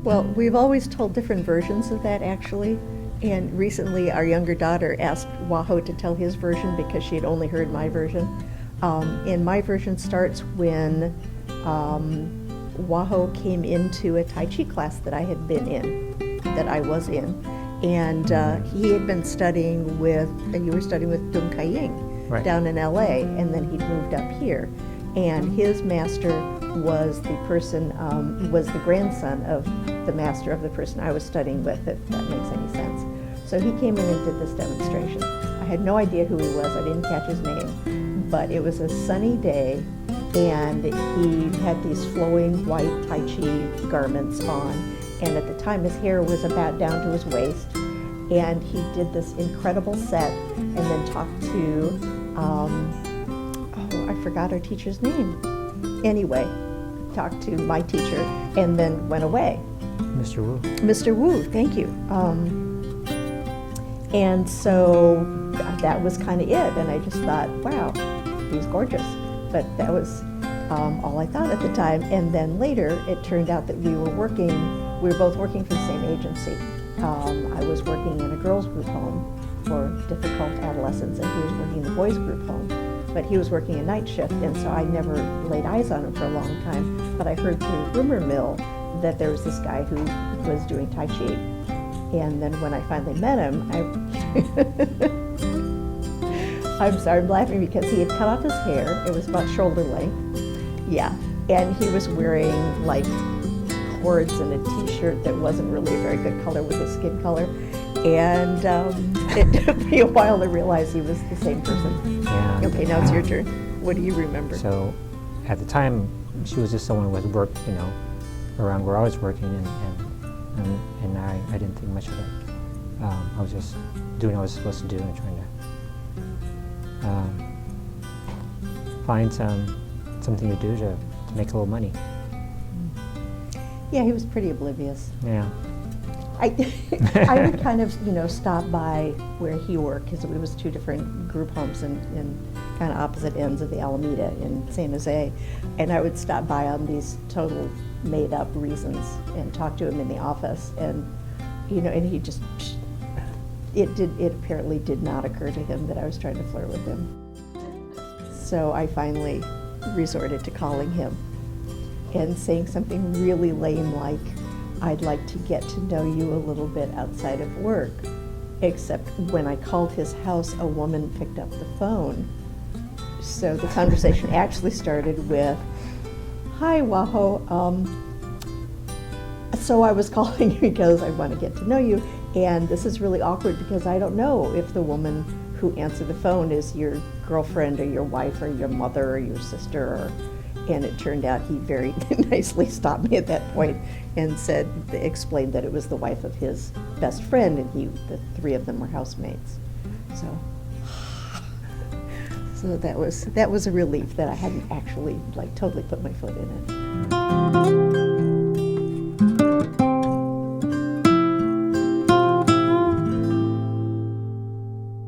Well, we've always told different versions of that, actually. And recently, our younger daughter asked Waho to tell his version because she had only heard my version. And my version starts when Waho came into a Tai Chi class that I was in. And he had been studying with, you were studying with Dung Kai-Ying down in LA, and then he'd moved up here. And his master was the person, was the grandson of the master of the person I was studying with, if that makes any sense. So he came in and did this demonstration. I had no idea who he was, I didn't catch his name, but it was a sunny day, and he had these flowing white Tai Chi garments on, and at the time his hair was about down to his waist, and he did this incredible set, and then talked to, I forgot our teacher's name. Anyway, talked to my teacher and then went away. Mr. Wu. Mr. Wu, thank you. And so that was kind of it, and I just thought, wow, he's gorgeous. But that was all I thought at the time. And then later, it turned out that we were both working for the same agency. I was working in a girls' group home for difficult adolescents, and he was working in the boys' group home. But he was working a night shift, and so I never laid eyes on him for a long time. But I heard through rumor mill that there was this guy who was doing Tai Chi. And then when I finally met him, I'm sorry, I'm laughing because he had cut off his hair. It was about shoulder length. Yeah. And he was wearing like cords and a t-shirt that wasn't really a very good color with his skin color. And it took me a while to realize he was the same person. Yeah. Okay, now it's your turn. What do you remember? So, at the time, she was just someone who worked, around where I was working, and I didn't think much of it. I was just doing what I was supposed to do and trying to find something to do to make a little money. Yeah, he was pretty oblivious. Yeah. I would kind of, stop by where he worked, because it was two different group homes in kind of opposite ends of the Alameda in San Jose, and I would stop by on these total made-up reasons and talk to him in the office, and and he just, it apparently did not occur to him that I was trying to flirt with him. So I finally resorted to calling him and saying something really lame like, "I'd like to get to know you a little bit outside of work." Except when I called his house, a woman picked up the phone. So the conversation actually started with, "Hi, Waho. So I was calling you because I want to get to know you, and this is really awkward because I don't know if the woman who answered the phone is your girlfriend or your wife or your mother or your sister." And it turned out he very nicely stopped me at that point and explained that it was the wife of his best friend, and the three of them were housemates. So that was a relief that I hadn't actually totally put my foot in it.